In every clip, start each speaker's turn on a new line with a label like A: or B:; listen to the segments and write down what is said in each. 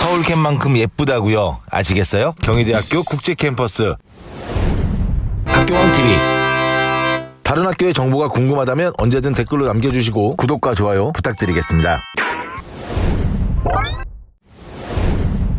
A: 서울캠만큼 예쁘다고요? 아시겠어요? 경희대학교 국제캠퍼스 학교왕TV. 다른 학교의 정보가 궁금하다면 언제든 댓글로 남겨주시고 구독과 좋아요 부탁드리겠습니다.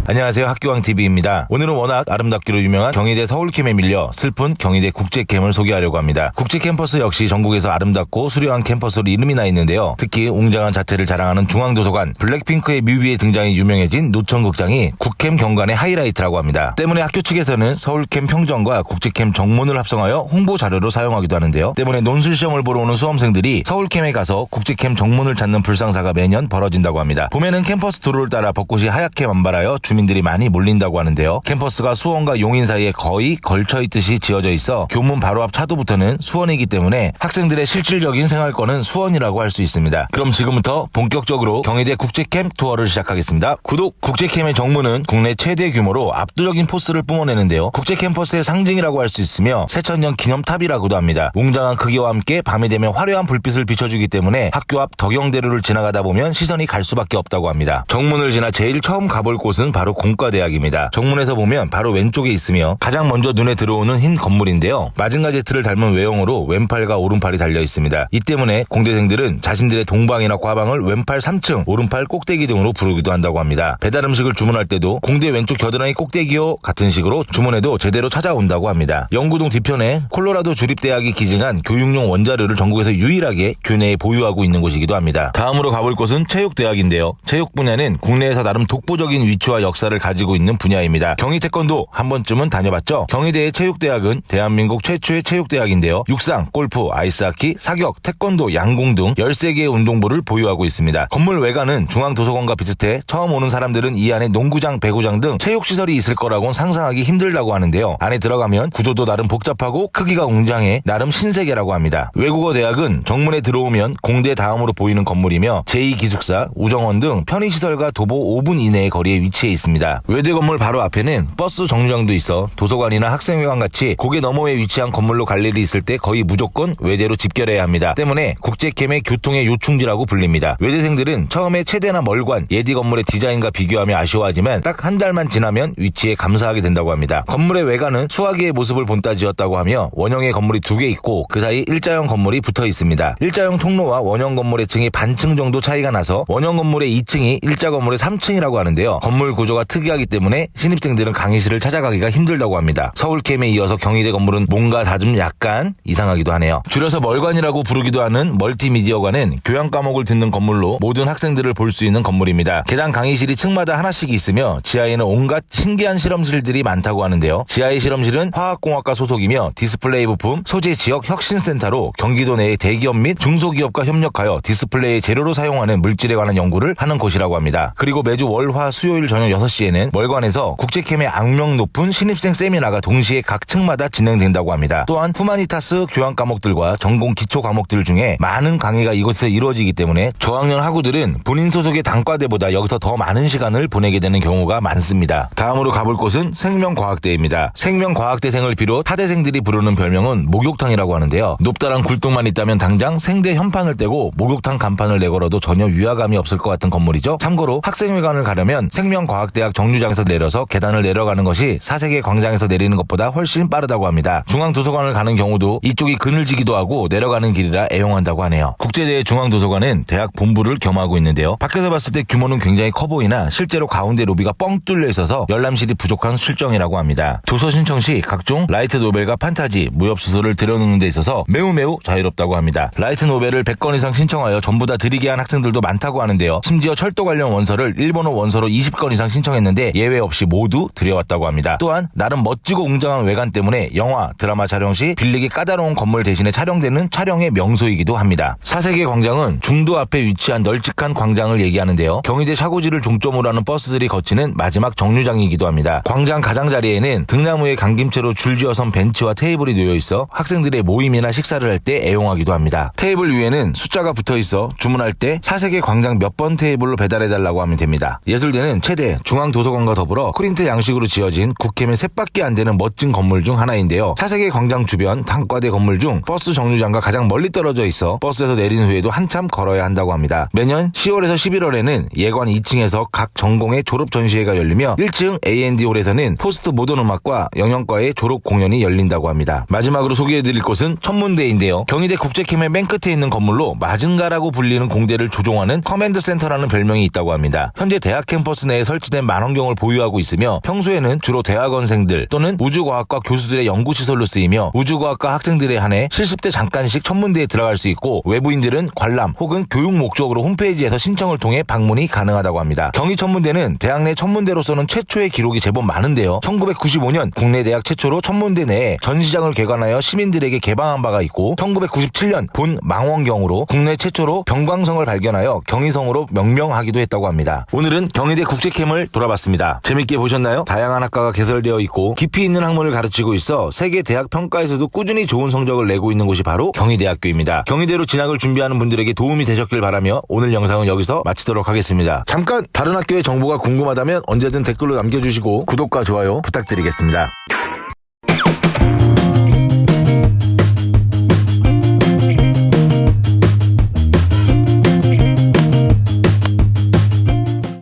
A: 안녕하세요, 학교왕TV입니다. 오늘은 워낙 아름답기로 유명한 경희대 서울캠에 밀려 슬픈 경희대 국제캠을 소개하려고 합니다. 국제캠퍼스 역시 전국에서 아름답고 수려한 캠퍼스로 이름이 나 있는데요. 특히 웅장한 자태를 자랑하는 중앙도서관, 블랙핑크의 뮤비에 등장이 유명해진 노천극장이 국캠 경관의 하이라이트라고 합니다. 때문에 학교 측에서는 서울캠 평전과 국제캠 정문을 합성하여 홍보 자료로 사용하기도 하는데요. 때문에 논술시험을 보러 오는 수험생들이 서울캠에 가서 국제캠 정문을 찾는 불상사가 매년 벌어진다고 합니다. 봄에는 캠퍼스 도로를 따라 벚꽃이 하얗게 만발하여 주민들이 많이 몰린다고 하는데요. 캠퍼스가 수원과 용인 사이에 거의 걸쳐있듯이 지어져 있어 교문 바로 앞 차도부터는 수원이기 때문에 학생들의 실질적인 생활권은 수원이라고 할 수 있습니다. 그럼 지금부터 본격적으로 경희대 국제캠 투어를 시작하겠습니다. 구독! 국제캠의 정문은 국내 최대 규모로 압도적인 포스를 뿜어내는데요. 국제캠퍼스의 상징이라고 할 수 있으며 새천년 기념탑이라고도 합니다. 웅장한 크기와 함께 밤이 되면 화려한 불빛을 비춰주기 때문에 학교 앞 덕영대로를 지나가다 보면 시선이 갈 수밖에 없다고 합니다. 정문을 지나 제일 처음 가볼 곳은 바로 공과대학입니다. 정문에서 보면 바로 왼쪽에 있으며 가장 먼저 눈에 들어오는 흰 건물인데요. 마징가 제트를 닮은 외형으로 왼팔과 오른팔이 달려 있습니다. 이 때문에 공대생들은 자신들의 동방이나 과방을 왼팔 3층, 오른팔 꼭대기 등으로 부르기도 한다고 합니다. 배달 음식을 주문할 때도 공대 왼쪽 겨드랑이 꼭대기요 같은 식으로 주문해도 제대로 찾아온다고 합니다. 영구동 뒤편에 콜로라도 주립대학이 기증한 교육용 원자료를 전국에서 유일하게 교내에 보유하고 있는 곳이기도 합니다. 다음으로 가볼 곳은 체육대학인데요. 체육 분야는 국내에서 나름 독보적인 위치와 역사를 가지고 있는 분야입니다. 경희태권도 한 번쯤은 다녀봤죠? 경희대의 체육대학은 대한민국 최초의 체육대학인데요. 육상, 골프, 아이스하키, 사격, 태권도, 양궁 등 13개의 운동부를 보유하고 있습니다. 건물 외관은 중앙도서관과 비슷해 처음 오는 사람들은 이 안에 농구장, 배구장 등 체육시설이 있을 거라고는 상상하기 힘들다고 하는데요. 안에 들어가면 구조도 나름 복잡하고 크기가 웅장해 나름 신세계라고 합니다. 외국어대학은 정문에 들어오면 공대 다음으로 보이는 건물이며 제2기숙사, 우정원 등 편의시설과 도보 5분 이내의 거리에 위치해 있습니다. 외대 건물 바로 앞에는 버스 정류장도 있어 도서관이나 학생회관 같이 고개 너머에 위치한 건물로 갈 일이 있을 때 거의 무조건 외대로 집결해야 합니다. 때문에 국제캠의 교통의 요충지라고 불립니다. 외대생들은 처음에 체대나 멀관, 예디 건물의 디자인과 비교하며 아쉬워하지만 딱 한 달만 지나면 위치에 감사하게 된다고 합니다. 건물의 외관은 수화기의 모습을 본따 지었다고 하며 원형의 건물이 2개 있고 그 사이 일자형 건물이 붙어 있습니다. 일자형 통로와 원형 건물의 층이 반층 정도 차이가 나서 원형 건물의 2층이 일자 건물의 3층이라고 하는데요. 건물 구조가 특이하기 때문에 신입생들은 강의실을 찾아가기가 힘들다고 합니다. 서울캠에 이어서 경희대 건물은 뭔가 다 좀 약간 이상하기도 하네요. 줄여서 멀관이라고 부르기도 하는 멀티미디어관은 교양 과목을 듣는 건물로 모든 학생들을 볼 수 있는 건물입니다. 계단 강의실이 층마다 하나씩 있으며 지하에는 온갖 신기한 실험실들이 많다고 하는데요. 지하의 실험실은 화학공학과 소속이며 디스플레이 부품, 소재 지역 혁신센터로 경기도 내의 대기업 및 중소기업과 협력하여 디스플레이 재료로 사용하는 물질에 관한 연구를 하는 곳이라고 합니다. 그리고 매주 월, 화, 수요일 저녁 6시에는 멀관에서 국제캠의 악명 높은 신입생 세미나가 동시에 각 층마다 진행된다고 합니다. 또한 후마니타스 교양 과목들과 전공 기초 과목들 중에 많은 강의가 이곳에서 이루어지기 때문에 저학년 학우들은 본인 소속의 단과대보다 여기서 더 많은 시간을 보내게 되는 경우가 많습니다. 다음으로 가볼 곳은 생명과학대입니다. 생명과학대생을 비롯 타대생들이 부르는 별명은 목욕탕이라고 하는데요. 높다란 굴뚝만 있다면 당장 생대 현판을 떼고 목욕탕 간판을 내걸어도 전혀 위화감이 없을 것 같은 건물이죠. 참고로 학생회관을 가려면 생명과학대학 정류장에서 내려서 계단을 내려가는 것이 사색의 광장에서 내리는 것보다 훨씬 빠르다고 합니다. 중앙도서관을 가는 경우도 이쪽이 그늘지기도 하고 내려가는 길이라 애용한다고 하네요. 국제대의 중앙도서관은 대학 본부를 겸하고 있는데요. 밖에서 봤을 때 규모는 굉장히 커 보이나 실제로 가운데 로비가 뻥 뚫려 있어서 열람실이 부족한 실정이라고 합니다. 도서 신청 시 각종 라이트 노벨과 판타지, 무협 소설을 들여놓는 데 있어서 매우 자유롭다고 합니다. 라이트 노벨을 100권 이상 신청하여 전부 다 드리게 한 학생들도 많다고 하는데요. 심지어 철도 관련 원서를 일본어 원서로 20권 이상 신청했는데 예외 없이 모두 들여왔다고 합니다. 또한 나름 멋지고 웅장한 외관 때문에 영화, 드라마 촬영 시 빌리기 까다로운 건물 대신에 촬영되는 촬영의 명소이기도 합니다. 사색의 광장은 중도 앞에 위치한 널찍한 광장을 얘기하는데요. 경희대 샤고지를 종점으로 하는 버스들이 거치는 마지막 정류장이기도 합니다. 광장 가장자리에는 등나무에 감김채로 줄지어 선 벤치와 테이블이 놓여 있어 학생들의 모임이나 식사를 할 때 애용하기도 합니다. 테이블 위에는 숫자가 붙어 있어 주문할 때 사색의 광장 몇 번 테이블로 배달해달라고 하면 됩니다. 예술대는 최대, 중앙도서관과 더불어 프린트 양식으로 지어진 국회면 셋밖에 안 되는 멋진 건물 중 하나인데요. 차세계 광장 주변 단과대 건물 중 버스 정류장과 가장 멀리 떨어져 있어 버스에서 내린 후에도 한참 걸어야 한다고 합니다. 매년 10월에서 11월에는 예관 2층에서 각 전공의 졸업 전시회가 열리며 1층 A&D홀에서는 포스트 모던 음악과 영영과의 졸업 공연이 열린다고 합니다. 마지막으로 소개해드릴 곳은 천문대인데요. 경희대 국제캠의 맨 끝에 있는 건물로 마징가라고 불리는 공대를 조종하는 커맨드 센터라는 별명이 있다고 합니다. 현재 대학 캠퍼스 내에 설치된 만원경을 보유하고 있으며 평소에는 주로 대학원생들 또는 우주과학과 교수들의 연구시설로 쓰이며 우주과학과 학생들에 한해 실습 때 잠깐씩 천문대에 들어갈 수 있고 외부인들은 관람 혹은 교육 목적으로 홈페이지에서 신청을 통해 방문이 가능하다고 합니다. 경희천문대는 대학 내 천문대로서는 최초의 기록이 제법 많은데요. 1995년 국내 대학 최초로 천문대 내에 전시장을 개관하여 시민들에게 개방한 바가 있고 1997년 본 망원경으로 국내 최초로 병광성을 발견하여 경희성으로 명명하기도 했다고 합니다. 오늘은 경희대 국제캠을 돌아봤습니다. 재밌게 보셨나요? 다양한 학과가 개설되어 있고 깊이 있는 학문을 가르치고 있어 세계 대학 평가에서도 꾸준히 좋은 성적을 내고 있는 곳이 바로 경희대학교입니다. 경희대로 진학을 준비하는 분들에게 도움이 되셨길 바라며 오늘 영상은 여기서 마치도록 하겠습니다. 잠깐 다른 학교의 정보가 궁금하다면 언제든 댓글로 남겨주시고 구독과 좋아요 부탁드리겠습니다.